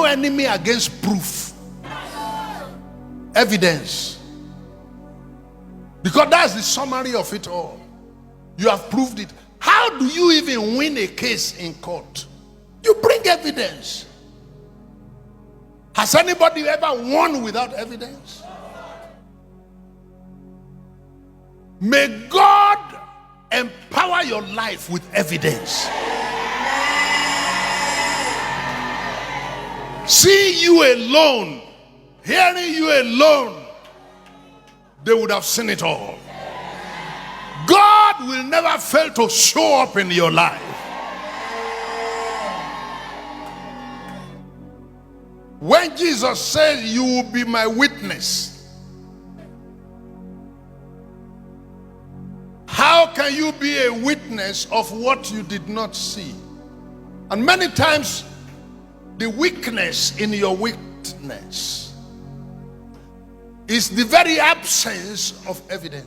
enemy against proof. Evidence. Because that's the summary of it all. You have proved it. How do you even win a case in court? You bring evidence. Has anybody ever won without evidence? May God empower your life with evidence. Seeing you alone, hearing you alone, they would have seen it all. God will never fail to show up in your life. When Jesus said, "You will be my witness," how can you be a witness of what you did not see? And many times, the weakness in your witness is the very absence of evidence.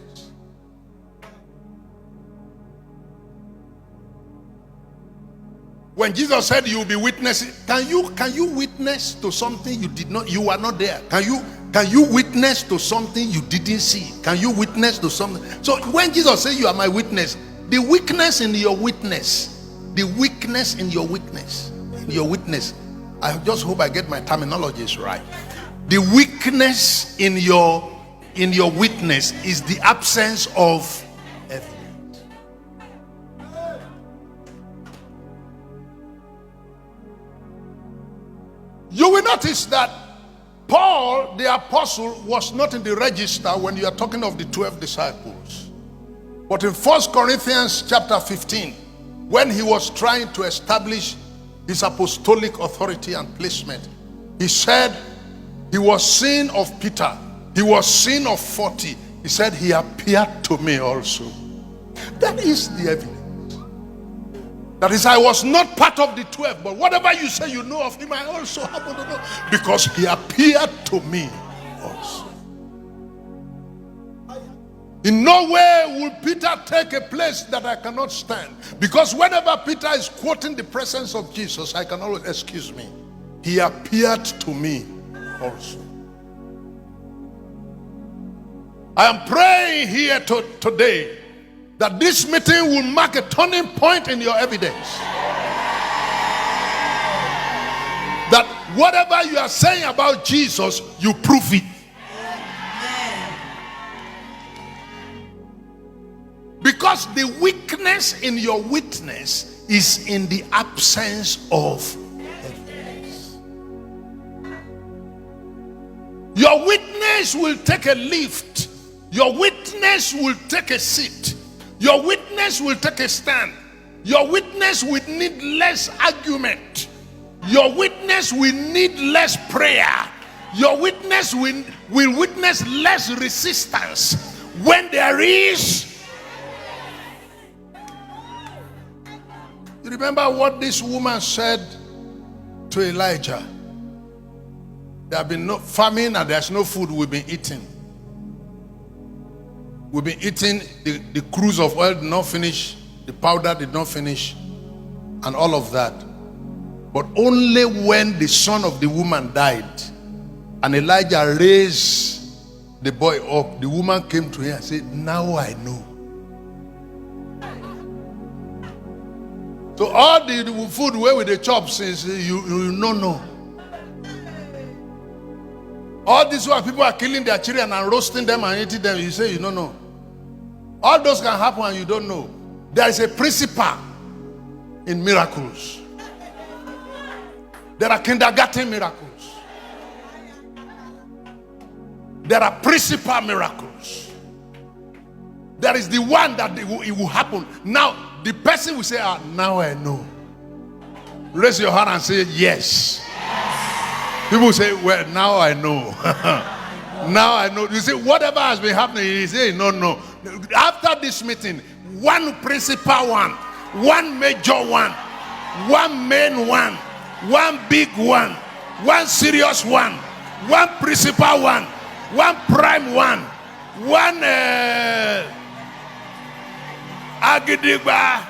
When Jesus said you will be witnessing, can you witness to something you are not there? Can you witness to something you didn't see? Can you witness to something? So when Jesus said you are my witness, the weakness in your witness, I just hope I get my terminologies right. The weakness in your witness is the absence of evidence. You will notice that Paul, the apostle, was not in the register when you are talking of the 12 disciples. But in 1 Corinthians chapter 15, when he was trying to establish his apostolic authority and placement, he said he was seen of Peter, he was seen of 40. He said he appeared to me also. That is the evidence. That is, I was not part of the 12, but whatever you say you know of him, I also happen to know, because he appeared to me also. In no way will Peter take a place that I cannot stand, because whenever Peter is quoting the presence of Jesus, I can always, excuse me, he appeared to me also. I am praying here today that this meeting will mark a turning point in your evidence. That whatever you are saying about Jesus, you prove it. Because the weakness in your witness is in the absence of evidence. Your witness will take a lift. Your witness will take a seat. Your witness will take a stand. Your witness will need less argument. Your witness will need less prayer. Your witness will witness less resistance when there is. You remember what this woman said to Elijah? There have been no famine and there's no food we've been eating. We've been eating, the cruise of oil did not finish, the powder did not finish, and all of that. But only when the son of the woman died and Elijah raised the boy up, the woman came to him and said, "Now I know." So all the food where with the chops is you know. All this while people are killing their children and roasting them and eating them, you say you don't know. All those can happen and you don't know. There is a principle in miracles. There are kindergarten miracles. There are principal miracles. There is the one that it will happen. Now, the person will say, now I know. Raise your hand and say, yes. People say, well, now I know. Now I know. You see, whatever has been happening, you say, no. After this meeting, one principal one, one major one, one main one, one big one, one serious one principal one prime one agidigba.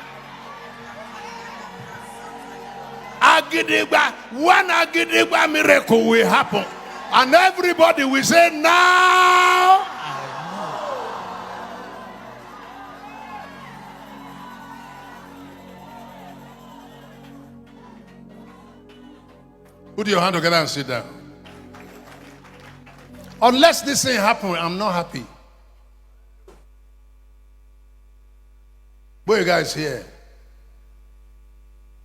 one agidigba miracle will happen. And everybody will say, now. Put your hand together and sit down. Unless this thing happens, I'm not happy. Where you guys here?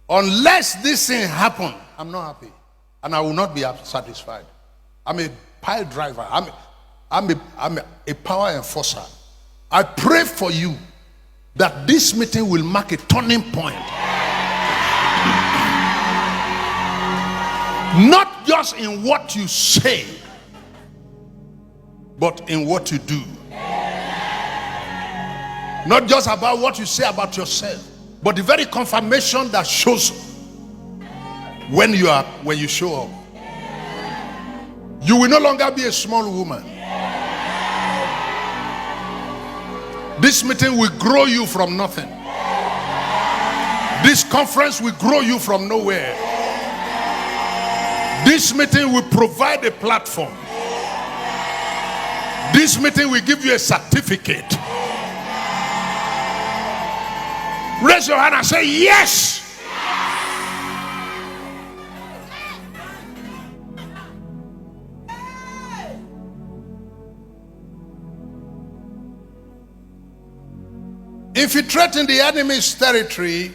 Unless this thing happens, I'm not happy. And I will not be satisfied. I'm a pile driver. I'm a power enforcer. I pray for you that this meeting will mark a turning point. Not just in what you say, but in what you do. Not just about what you say about yourself, but the very confirmation that shows when you show up. You will no longer be a small woman. This meeting will grow you from nothing. This conference will grow you from nowhere. This meeting will provide a platform. This meeting will give you a certificate. Raise your hand and say, yes. Infiltrating the enemy's territory,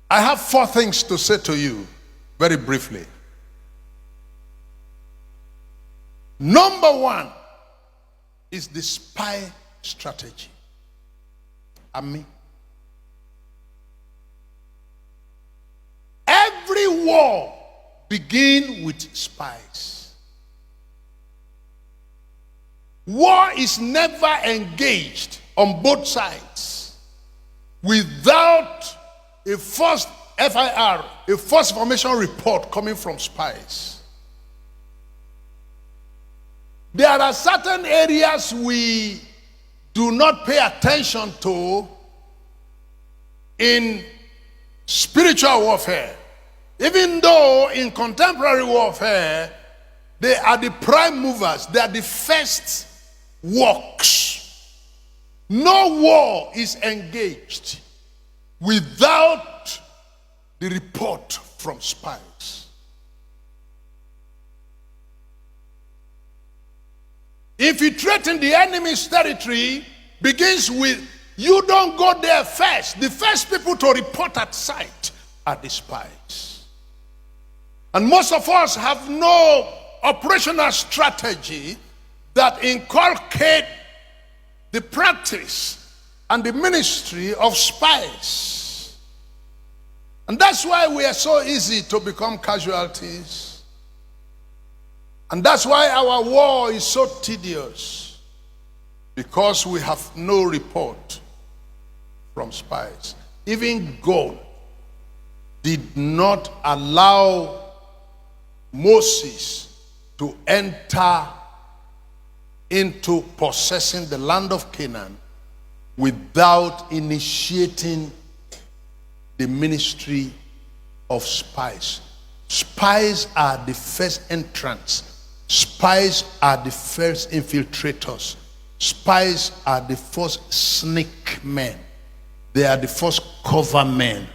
I have 4 things to say to you very briefly. Number 1 is the spy strategy. Every war begins with spies. War is never engaged on both sides without a first FIR, a first information report coming from spies. There are certain areas we do not pay attention to in spiritual warfare. Even though in contemporary warfare, they are the prime movers, they are the first works. No war is engaged without the report from spies. Infiltrating the enemy's territory begins with you don't go there first. The first people to report at sight are the spies. And most of us have no operational strategy that inculcate the practice and the ministry of spies. And that's why we are so easy to become casualties. And that's why our war is so tedious, because we have no report from spies. Even God did not allow Moses to enter into possessing the land of Canaan without initiating the ministry of spies. Spies are the first entrants. Spies are the first infiltrators. Spies are the first snake men. They are the first cover men.